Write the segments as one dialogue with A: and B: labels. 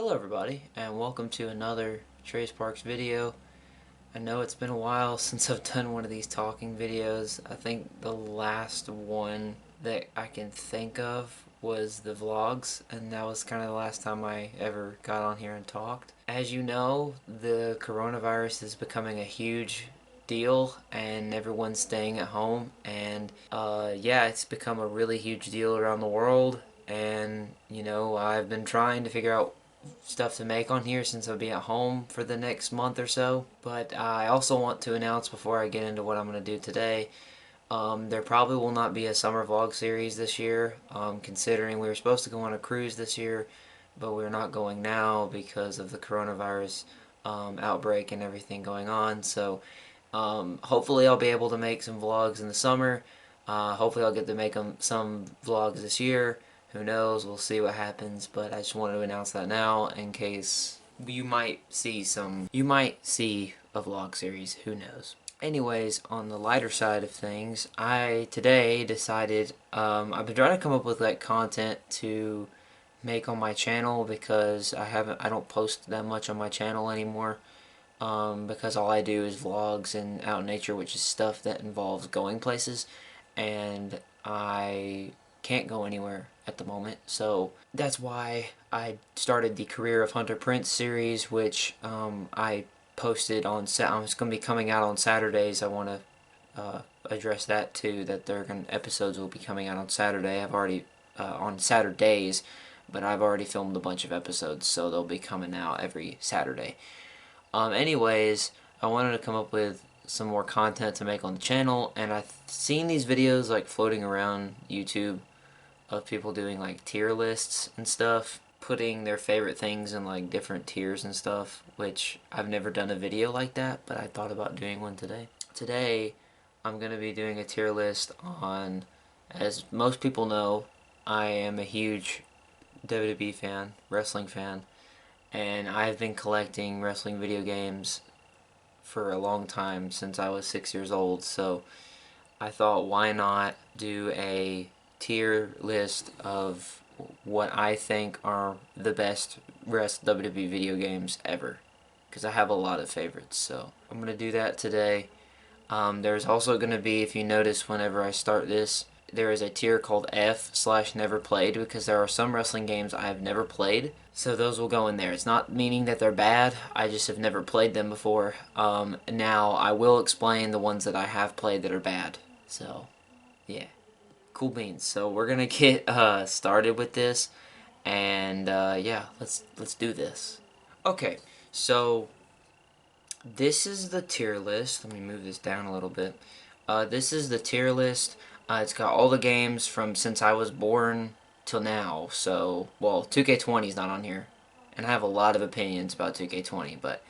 A: Hello everybody, and welcome to another Trace Parks video. I know it's been a while since I've done one of these talking videos. I think the last one that I can think of was the vlogs, and that was kind of the last time I ever got on here and talked. As you know, the coronavirus is becoming a huge deal and everyone's staying at home, and yeah, it's become a really huge deal around the world. And I've been trying to figure out stuff to make on here since I'll be at home for the next month or so. But I also want to announce before I get into what I'm going to do today, there probably will not be a summer vlog series this year, considering we were supposed to go on a cruise this year, but we're not going now because of the coronavirus outbreak and everything going on. So hopefully I'll be able to make some vlogs in the summer. Hopefully I'll get to make some vlogs this year. Who knows? We'll see what happens, but I just wanted to announce that now in case you might see a vlog series. Who knows? Anyways, on the lighter side of things, I today decided I've been trying to come up with like content to make on my channel because I don't post that much on my channel anymore. Because all I do is vlogs and out in nature, which is stuff that involves going places, and I can't go anywhere at the moment. So that's why I started the Career of Hunter Prince series, which I posted on it's going to be coming out on Saturdays. I want to address that too, that episodes will be coming out on Saturday. I've already on Saturdays, but I've already filmed a bunch of episodes, so they'll be coming out every Saturday. Anyways, I wanted to come up with some more content to make on the channel, and I've seen these videos like floating around YouTube of people doing like tier lists and stuff, putting their favorite things in like different tiers and stuff, which I've never done a video like that, but I thought about doing one today. Today, I'm going to be doing a tier list on, as most people know, I am a huge WWE fan, wrestling fan, and I've been collecting wrestling video games for a long time, since I was 6 years old, so I thought, why not do a tier list of what I think are the best WWE video games ever, because I have a lot of favorites. So I'm going to do that today. There's also going to be, if you notice whenever I start this, there is a tier called F/never played, because there are some wrestling games I have never played, so those will go in there. It's not meaning that they're bad, I just have never played them before. Now I will explain the ones that I have played that are bad. So yeah, cool beans. So we're gonna get started with this, and yeah, let's do this. Okay, so this is the tier list. Let me move this down a little bit. This is the tier list. It's got all the games from since I was born till now. So, well, 2K20 is not on here, and I have a lot of opinions about 2K20, but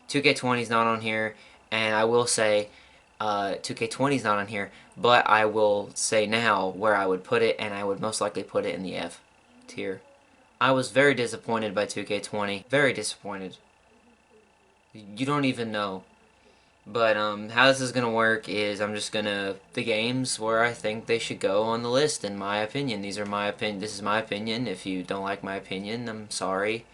A: 2K20 is not on here, and I will say 2K20 is not on here, but I will say now where I would put it, and I would most likely put it in the F tier. I was very disappointed by 2K20. Very disappointed. You don't even know. But how this is going to work is I'm just going to, the games where I think they should go on the list, in my opinion. These are my opinion. This is my opinion. If you don't like my opinion, I'm sorry.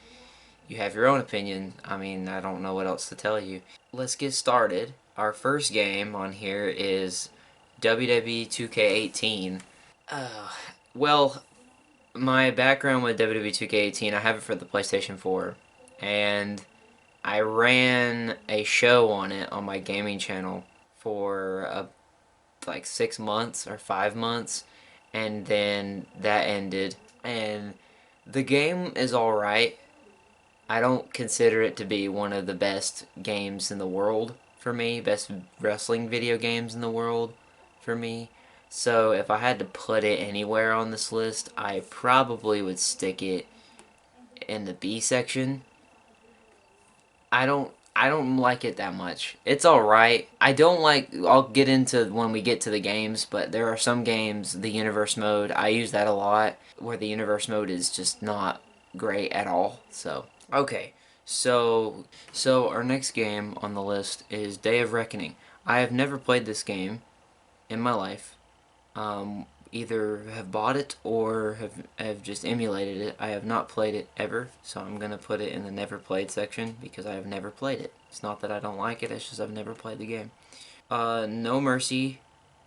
A: You have your own opinion. I mean, I don't know what else to tell you. Let's get started. Our first game on here is WWE 2K18. Well, my background with WWE 2K18, I have it for the PlayStation 4, and I ran a show on it on my gaming channel for like 6 months or 5 months, and then that ended. And the game is alright. I don't consider it to be one of the best games in the world for me, best wrestling video games in the world for me. So if I had to put it anywhere on this list, I probably would stick it in the B section. I don't like it that much. It's alright. I'll get into when we get to the games, but there are some games, the universe mode, I use that a lot, where the universe mode is just not great at all. So, okay. So our next game on the list is Day of Reckoning. I have never played this game in my life. either have bought it or have just emulated it. I have not played it ever, so I'm going to put it in the never played section because I have never played it. It's not that I don't like it, it's just I've never played the game. No Mercy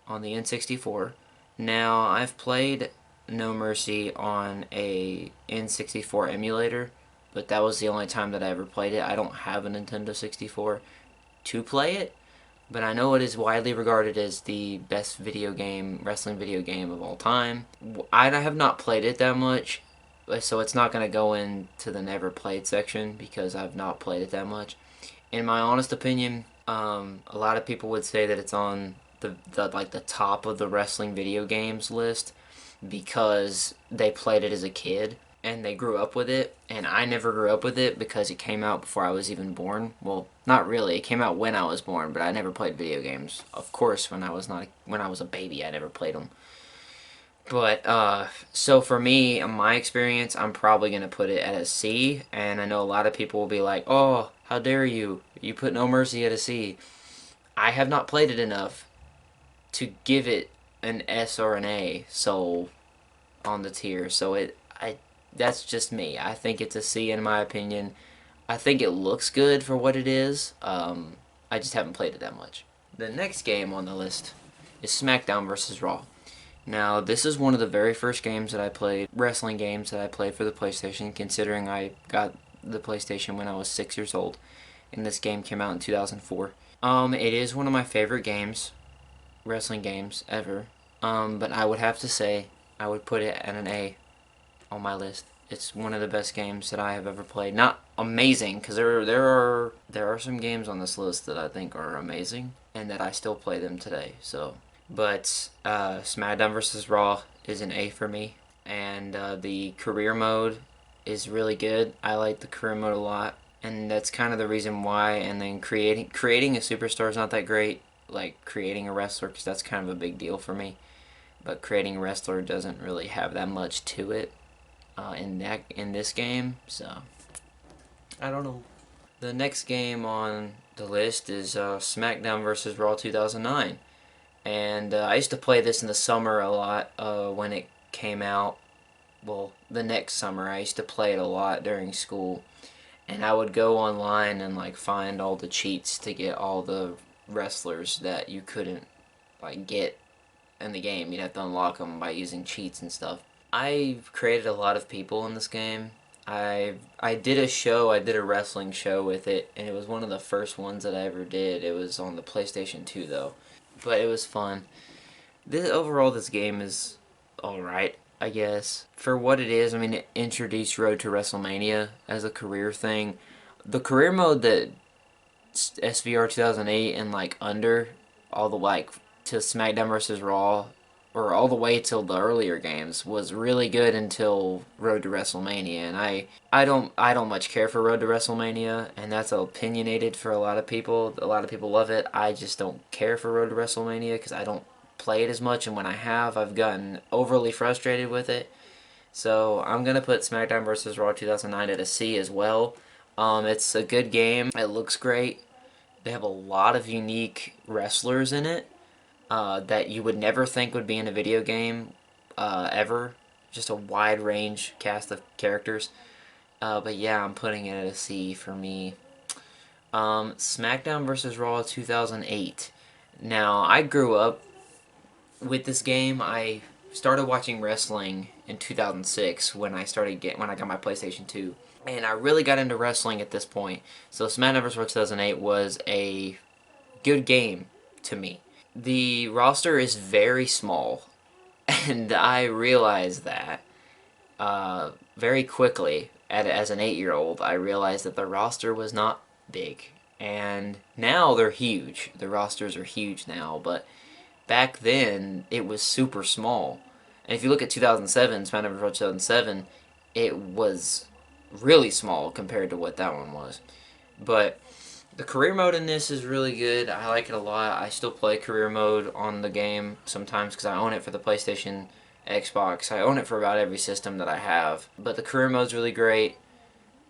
A: on the N64. Now, I've played No Mercy on a N64 emulator, but that was the only time that I ever played it. I don't have a Nintendo 64 to play it, but I know it is widely regarded as the best wrestling video game of all time. I have not played it that much, so it's not going to go into the never played section because I've not played it that much. In my honest opinion, a lot of people would say that it's on the top of the wrestling video games list because they played it as a kid and they grew up with it, and I never grew up with it because it came out before I was even born. Well, not really. It came out when I was born, but I never played video games. Of course, when I was a baby, I never played them. But so for me, in my experience, I'm probably gonna put it at a C, and I know a lot of people will be like, "Oh, how dare you? You put No Mercy at a C." I have not played it enough to give it an S or an A, so on the tier. So that's just me. I think it's a C in my opinion. I think it looks good for what it is. I just haven't played it that much. The next game on the list is SmackDown vs. Raw. Now, this is one of the very first games that I played, wrestling games that I played for the PlayStation, considering I got the PlayStation when I was 6 years old, and this game came out in 2004. It is one of my favorite games, wrestling games, ever, but I would have to say I would put it at an A on my list. It's one of the best games that I have ever played. Not amazing, because there are some games on this list that I think are amazing, and that I still play them today, so... But SmackDown vs. Raw is an A for me, and the career mode is really good. I like the career mode a lot, and that's kind of the reason why. And then creating a superstar is not that great, like creating a wrestler, because that's kind of a big deal for me. But creating a wrestler doesn't really have that much to it in this game, so I don't know. The next game on the list is SmackDown vs. Raw 2009. And I used to play this in the summer a lot when it came out. Well, the next summer I used to play it a lot during school. And I would go online and like find all the cheats to get all the wrestlers that you couldn't like get in the game. You'd have to unlock them by using cheats and stuff. I created a lot of people in this game. I did a wrestling show with it, and it was one of the first ones that I ever did. It was on the PlayStation 2 though. But it was fun. Overall, this game is alright, I guess. For what it is, I mean, it introduced Road to WrestleMania as a career thing. The career mode that SVR 2008 and, like, under, all the, like, to SmackDown vs. Raw, or all the way till the earlier games, was really good until Road to WrestleMania. And I don't much care for Road to WrestleMania, and that's opinionated for a lot of people. A lot of people love it. I just don't care for Road to WrestleMania because I don't play it as much, and when I have, I've gotten overly frustrated with it. So I'm gonna put SmackDown vs. Raw 2009 at a C as well. It's a good game. It looks great. They have a lot of unique wrestlers in it. That you would never think would be in a video game ever. Just a wide range cast of characters. But yeah, I'm putting it at a C for me. SmackDown vs. Raw 2008. Now, I grew up with this game. I started watching wrestling in 2006 when I got my PlayStation 2. And I really got into wrestling at this point. So SmackDown vs. Raw 2008 was a good game to me. The roster is very small, and I realized that very quickly. As an 8-year-old, I realized that the roster was not big, and now they're huge. The rosters are huge now, but back then it was super small. And if you look at 2007, SmackDown vs. Raw 2007, it was really small compared to what that one was. But the career mode in this is really good. I like it a lot. I still play career mode on the game sometimes because I own it for the PlayStation, Xbox. I own it for about every system that I have. But the career mode's really great.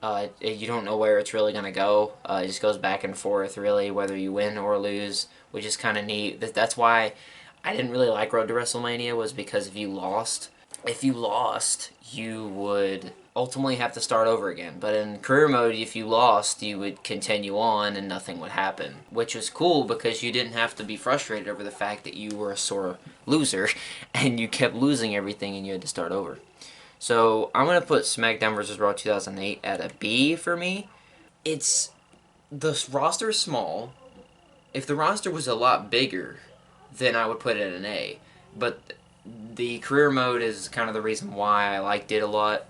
A: You don't know where it's really going to go. It just goes back and forth, really, whether you win or lose, which is kind of neat. That's why I didn't really like Road to WrestleMania was because if you lost, you would ultimately have to start over again. But in career mode, if you lost, you would continue on and nothing would happen, which was cool because you didn't have to be frustrated over the fact that you were a sore loser and you kept losing everything and you had to start over. So I'm going to put SmackDown vs. Raw 2008 at a B for me. The roster is small. If the roster was a lot bigger, then I would put it at an A. But the career mode is kind of the reason why I liked it a lot.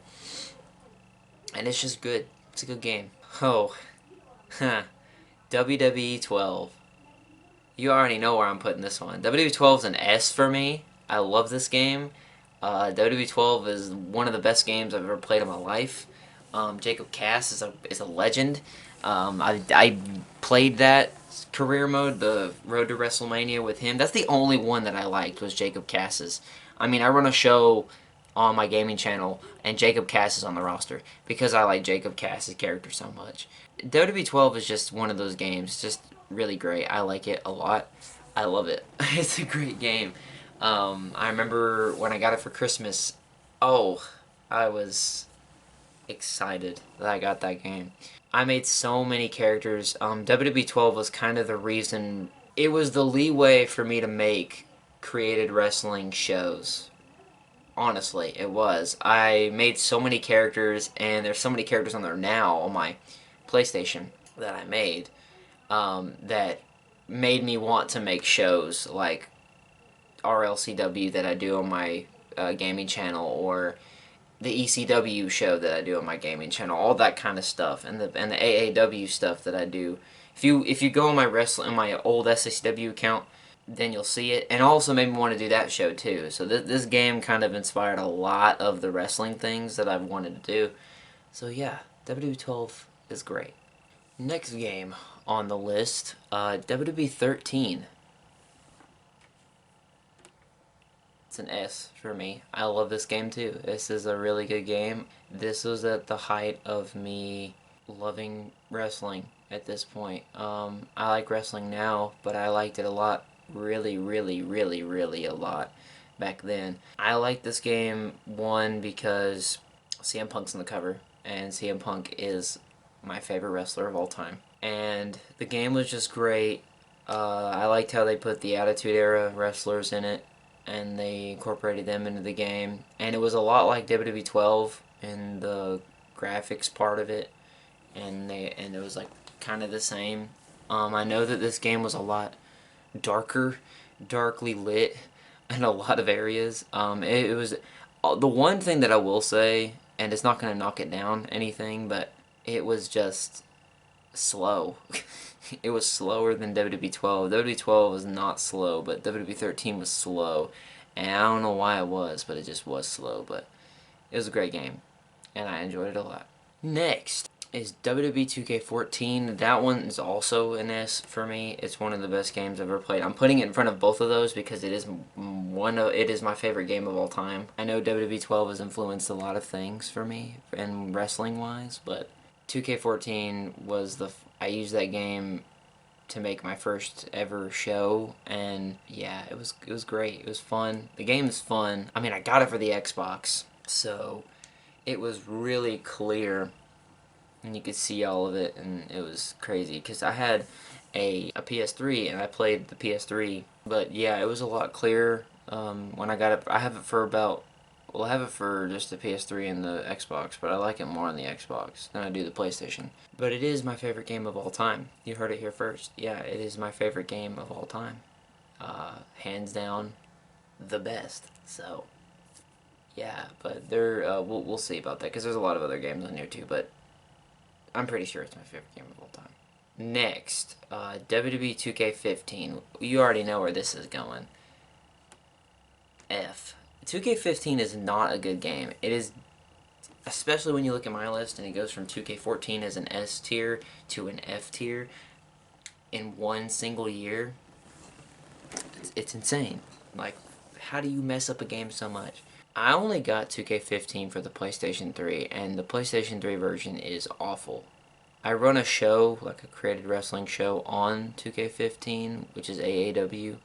A: And it's just good. It's a good game. Oh, huh. WWE 12. You already know where I'm putting this one. WWE 12 is an S for me. I love this game. WWE 12 is one of the best games I've ever played in my life. Jacob Cass is a legend. I played that career mode, the Road to WrestleMania with him. That's the only one that I liked was Jacob Cass's. I mean, I run a show on my gaming channel, and Jacob Cass is on the roster because I like Jacob Cass's character so much. WWE 12 is just one of those games. It's just really great. I like it a lot. I love it. It's a great game. I remember when I got it for Christmas. Oh, I was excited that I got that game. I made so many characters. WWE 12 was kind of the reason. It was the leeway for me to make created wrestling shows. Honestly, it was. I made so many characters, and there's so many characters on there now on my PlayStation that I made that made me want to make shows like RLCW that I do on my gaming channel, or the ECW show that I do on my gaming channel, all that kind of stuff, and the AAW stuff that I do. If you go on my old SSW account, then you'll see it, and also made me want to do that show too. So this game kind of inspired a lot of the wrestling things that I've wanted to do. So yeah, WWE 12 is great. Next game on the list, WWE 13. It's an S for me. I love this game too. This is a really good game. This was at the height of me loving wrestling at this point. I like wrestling now, but I liked it a lot. Really, really, really, really a lot back then. I like this game, one, because CM Punk's on the cover, and CM Punk is my favorite wrestler of all time. And the game was just great. I liked how they put the Attitude Era wrestlers in it, and they incorporated them into the game. And it was a lot like WWE 12 in the graphics part of it, and it was like kind of the same. I know that this game was a lot darkly lit in a lot of areas. It was the one thing that I will say, and it's not going to knock it down anything, but it was just slow. It was slower than WWE 12. WWE 12 was not slow, but WWE 13 was slow, and I don't know why it was, but it just was slow. But it was a great game, and I enjoyed it a lot. Next is WWE 2K14. That one is also an S for me. It's one of the best games I've ever played. I'm putting it in front of both of those because it is my favorite game of all time. I know WWE 12 has influenced a lot of things for me and wrestling wise, but 2K14 was I used that game to make my first ever show, and yeah, it was great. It was fun. The game is fun. I mean, I got it for the Xbox, so it was really clear and you could see all of it, and it was crazy because I had a PS3 and I played the PS3, but yeah, it was a lot clearer when I got it. I have it for just the PS3 and the Xbox, but I like it more on the Xbox than I do the PlayStation. But it is my favorite game of all time. You heard it here first. Yeah, it is my favorite game of all time. Hands down, the best. So yeah, but we'll see about that because there's a lot of other games on here too, but I'm pretty sure it's my favorite game of all time. Next, WWE 2K15. You already know where this is going. F. 2K15 is not a good game. It is, especially when you look at my list and it goes from 2K14 as an S tier to an F tier in one single year. It's insane. Like, how do you mess up a game so much? I only got 2K15 for the PlayStation 3, and the PlayStation 3 version is awful. I run a show, like a created wrestling show, on 2K15, which is AAW,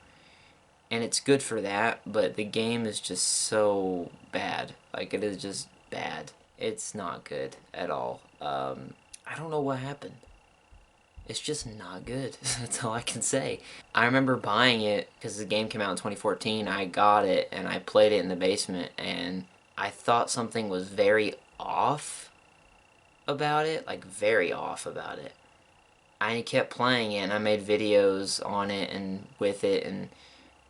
A: and it's good for that, but the game is just so bad. Like, it is just bad. It's not good at all. I don't know what happened. It's just not good. That's all I can say. I remember buying it because the game came out in 2014. I got it and I played it in the basement, and I thought something was very off about it. Like, very off about it. I kept playing it and I made videos on it and with it and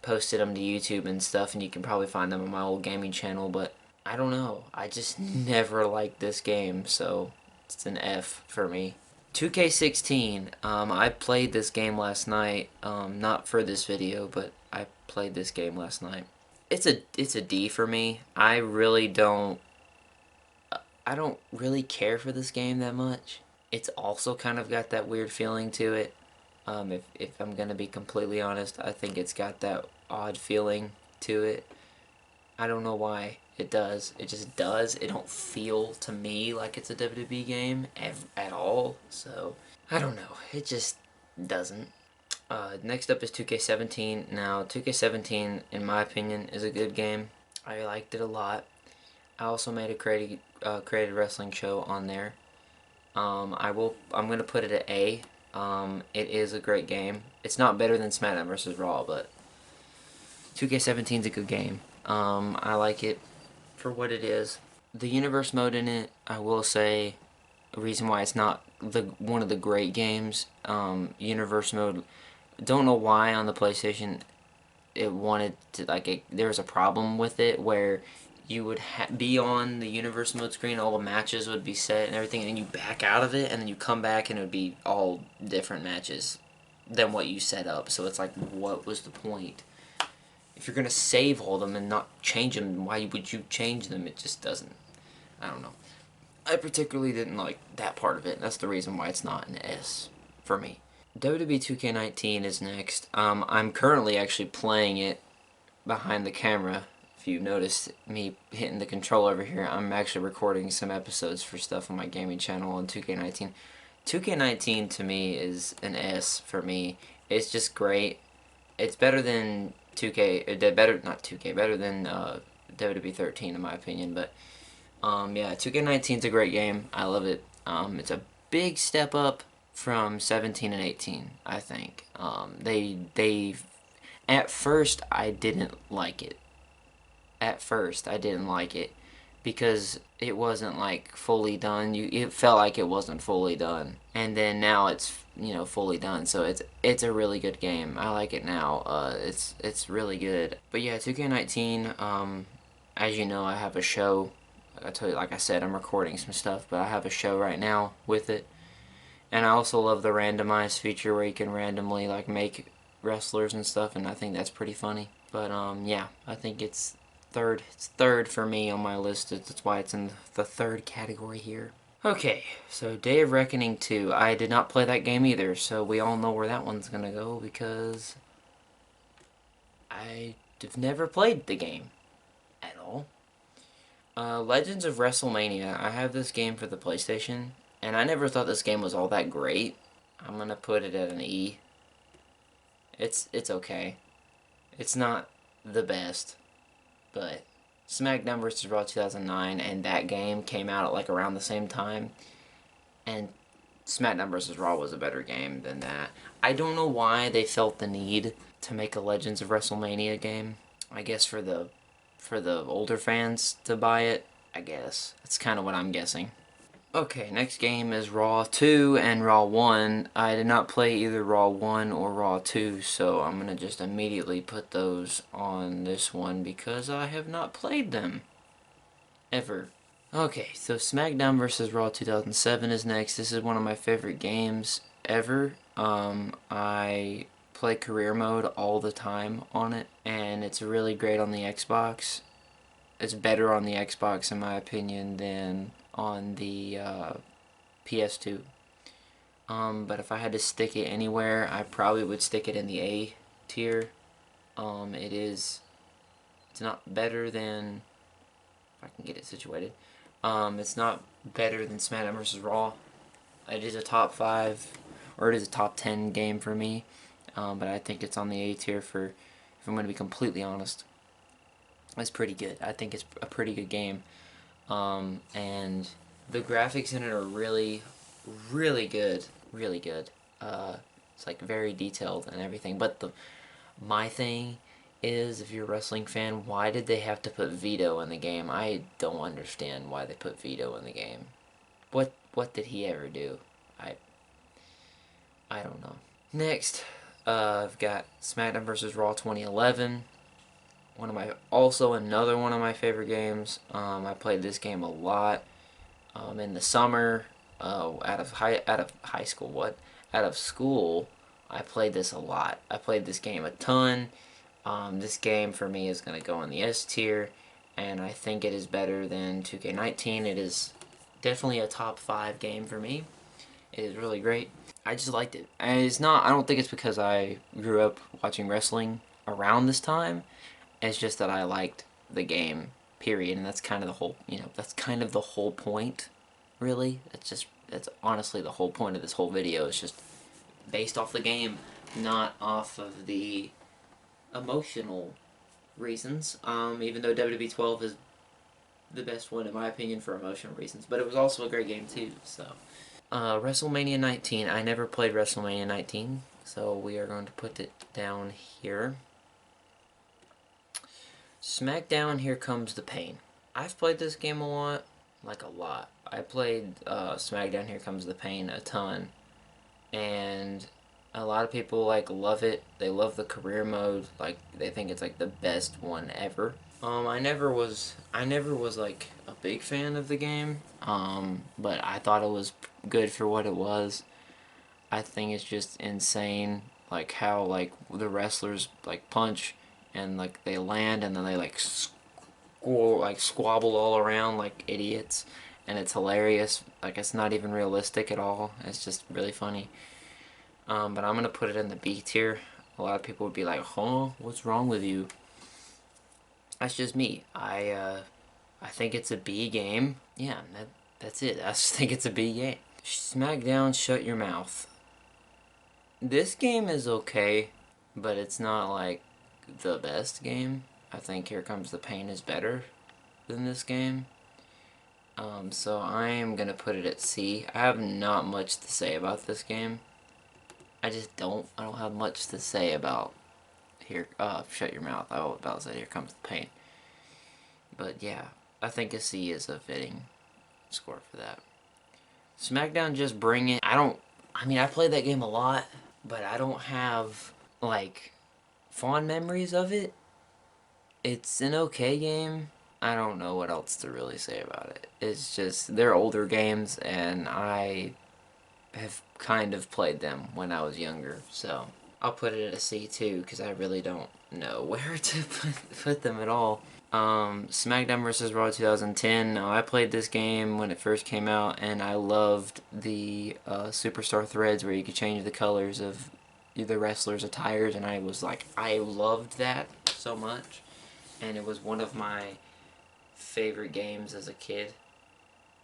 A: posted them to YouTube and stuff, and you can probably find them on my old gaming channel, but I don't know. I just never liked this game, so it's an F for me. 2K16, I played this game last night, not for this video, but I played this game last night. It's a D for me. I don't really care for this game that much. It's also kind of got that weird feeling to it. If I'm gonna be completely honest, I think it's got that odd feeling to it. I don't know why it does. It just does. It don't feel to me like it's a WWE game at all. So, I don't know. It just doesn't. Next up is 2K17. Now, 2K17, in my opinion, is a good game. I liked it a lot. I also made a created wrestling show on there. I'm gonna put it at A. It is a great game. It's not better than SmackDown vs. Raw, but 2K17 is a good game. I like it for what it is. The universe mode in it, I will say, the reason why it's not one of the great games. Universe mode, don't know why on the PlayStation it wanted to, like, there was a problem with it where you would be on the universe mode screen, all the matches would be set and everything, and then you back out of it, and then you come back and it would be all different matches than what you set up. So it's like, what was the point? If you're going to save all them and not change them, why would you change them? It just doesn't, I don't know. I particularly didn't like that part of it. That's the reason why it's not an S for me. WWE 2K19 is next. I'm currently actually playing it behind the camera. If you noticed me hitting the control over here, I'm actually recording some episodes for stuff on my gaming channel on 2K19. 2K19 to me is an S for me. It's just great. It's better than 2K, better than WWE 13 in my opinion, but yeah, 2K19 is a great game. I love it. It's a big step up from 17 and 18, I think. At first I didn't like it. At first I didn't like it because it wasn't like fully done. It felt like it wasn't fully done, and then now it's, you know, fully done. So it's a really good game. I like it now. It's really good. But yeah, 2K19. As you know, I have a show. I told you, like I said, I'm recording some stuff, but I have a show right now with it. And I also love the randomized feature where you can randomly, like, make wrestlers and stuff, and I think that's pretty funny. But yeah, I think it's third. It's third for me on my list. That's why it's in the third category here. Okay, so Day of Reckoning 2. I did not play that game either, so we all know where that one's gonna go because I've never played the game at all. Legends of WrestleMania. I have this game for the PlayStation, and I never thought this game was all that great. I'm gonna put it at an E. It's okay. It's not the best, but SmackDown vs. Raw 2009 and that game came out at like around the same time, and SmackDown vs. Raw was a better game than that. I don't know why they felt the need to make a Legends of WrestleMania game. I guess for the older fans to buy it, I guess. That's kind of what I'm guessing. Okay, next game is Raw 2 and Raw 1. I did not play either Raw 1 or Raw 2, so I'm going to just immediately put those on this one because I have not played them. Ever. Okay, so SmackDown vs. Raw 2007 is next. This is one of my favorite games ever. I play career mode all the time on it, and it's really great on the Xbox. It's better on the Xbox in my opinion than on the PS2. But if I had to stick it anywhere, I probably would stick it in the A tier. It's not better than, if I can get it situated, it's not better than SmackDown vs. Raw. It is a top 5, or it is a top 10 game for me. But I think it's on the A tier for if I'm going to be completely honest. It's pretty good. I think it's a pretty good game. And the graphics in it are really, really good. Really good. It's like very detailed and everything. But my thing is, if you're a wrestling fan, why did they have to put Vito in the game? I don't understand why they put Vito in the game. What did he ever do? I don't know. Next, I've got SmackDown vs. Raw 2011. Another one of my favorite games. I played this game a lot in the summer. Out of high school. Out of school, I played this a lot. I played this game a ton. This game for me is going to go in the S tier, and I think it is better than 2K19. It is definitely a top 5 game for me. It is really great. I just liked it. And it's not, I don't think it's because I grew up watching wrestling around this time. It's just that I liked the game, period. And that's kind of the whole, that's kind of the whole point, really. That's honestly the whole point of this whole video. It's just based off the game, not off of the emotional reasons. Even though WWE 12 is the best one, in my opinion, for emotional reasons. But it was also a great game, too, so. WrestleMania 19. I never played WrestleMania 19, so we are going to put it down here. SmackDown, Here Comes the Pain. I've played this game a lot. Like, a lot. I played SmackDown, Here Comes the Pain a ton. And a lot of people, love it. They love the career mode. They think it's, the best one ever. I never was, like, a big fan of the game. But I thought it was good for what it was. I think it's just insane, how, the wrestlers, punch, and, they land, and then they, squabble all around like idiots, and it's hilarious. It's not even realistic at all. It's just really funny. But I'm gonna put it in the B tier. A lot of people would be like, huh, what's wrong with you? That's just me. I think it's a B game. Yeah, that's it. I just think it's a B game. SmackDown, Shut Your Mouth. This game is okay, but it's not, the best game. I think Here Comes the Pain is better than this game. So I am going to put it at C. I have not much to say about this game. I don't have much to say about Shut Your Mouth. I was about to say Here Comes the Pain. But yeah, I think a C is a fitting score for that. SmackDown, Just Bring It. I played that game a lot, but I don't have, fond memories of it. It's an okay game. I don't know what else to really say about it. It's just, they're older games, and I have kind of played them when I was younger, so I'll put it at a C too, because I really don't know where to put them at all. SmackDown vs. Raw 2010. Now, I played this game when it first came out, and I loved the Superstar threads where you could change the colors of the wrestlers' attires, and I loved that so much. And it was one of my favorite games as a kid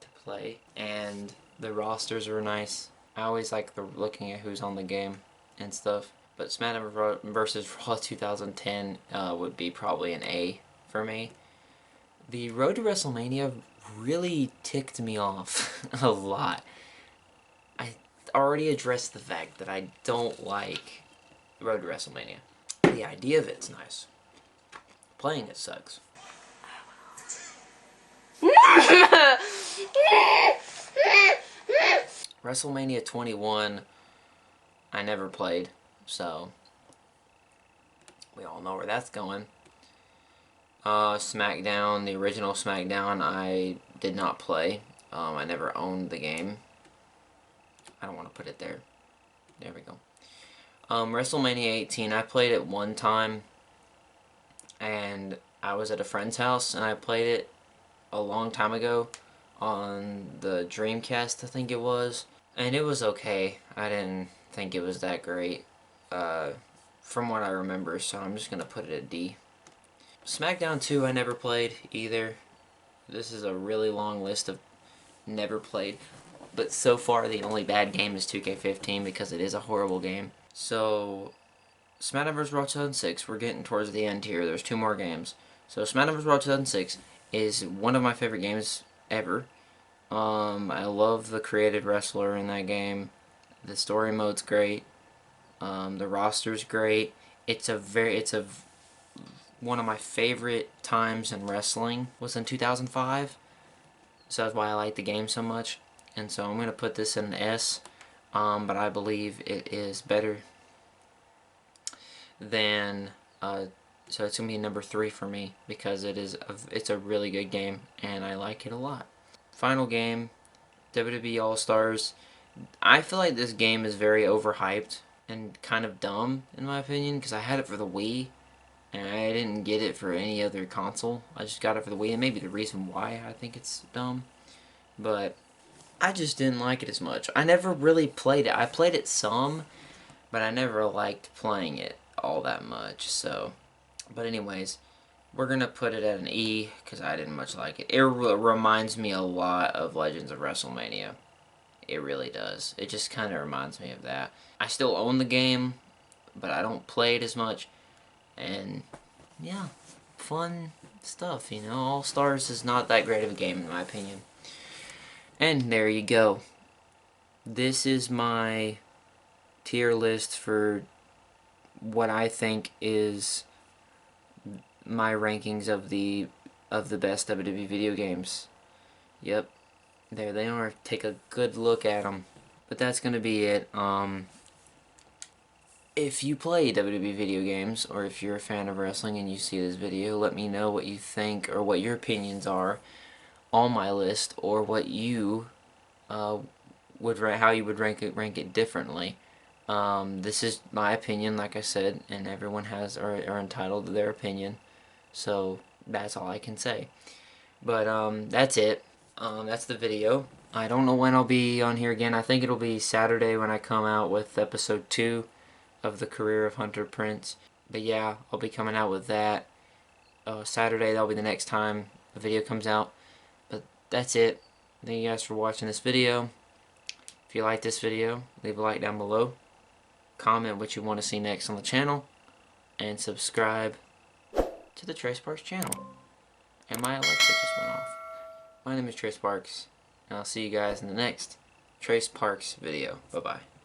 A: to play. And the rosters were nice. I always like looking at who's on the game and stuff. But SmackDown vs. Raw 2010 would be probably an A for me. The Road to WrestleMania really ticked me off a lot. I already addressed the fact that I don't like Road to WrestleMania. The idea of it's nice. Playing it sucks. WrestleMania 21, I never played, so we all know where that's going. SmackDown, the original SmackDown, I did not play. I never owned the game. I don't want to put it there. There we go. WrestleMania 18, I played it one time, and I was at a friend's house, and I played it a long time ago on the Dreamcast, I think it was, and it was okay. I didn't think it was that great, from what I remember, so I'm just going to put it at D. SmackDown 2 I never played either. This is a really long list of never played, but so far the only bad game is 2K15 because it is a horrible game. So SmackDown vs. Raw 2006, we're getting towards the end here. There's 2 more games. So SmackDown vs. Raw 2006 is one of my favorite games ever. I love the created wrestler in that game. The story mode's great. The roster's great. It's one of my favorite times in wrestling was in 2005. So that's why I like the game so much. And so I'm going to put this in an S. But I believe it is better than so it's gonna be number 3 for me because it's a really good game and I like it a lot. Final game, WWE All Stars. I feel like this game is very overhyped and kind of dumb in my opinion because I had it for the Wii and I didn't get it for any other console. I just got it for the Wii, and maybe the reason why I think it's dumb, but I just didn't like it as much. I never really played it. I played it some, but I never liked playing it all that much. So, but anyways, we're gonna put it at an E because I didn't much like it. It reminds me a lot of Legends of WrestleMania. It really does. It just kind of reminds me of that. I still own the game, but I don't play it as much. And yeah, fun stuff, you know. All Stars is not that great of a game in my opinion. And there you go. This is my tier list for what I think is my rankings of the best WWE video games. Yep, there they are. Take a good look at them. But that's gonna be it. If you play WWE video games, or if you're a fan of wrestling and you see this video, let me know what you think or what your opinions are on my list, or what you how you would rank it differently. This is my opinion, like I said, and everyone are entitled to their opinion. So that's all I can say. But that's it. That's the video. I don't know when I'll be on here again. I think it'll be Saturday when I come out with episode 2 of the Career of Hunter Prince. But yeah, I'll be coming out with that. Saturday, that'll be the next time a video comes out. But that's it. Thank you guys for watching this video. If you like this video, leave a like down below. Comment what you want to see next on the channel. And subscribe to the Trey Sparks channel. And my Alexa just went off. My name is Trey Sparks, and I'll see you guys in the next Trey Sparks video. Bye-bye.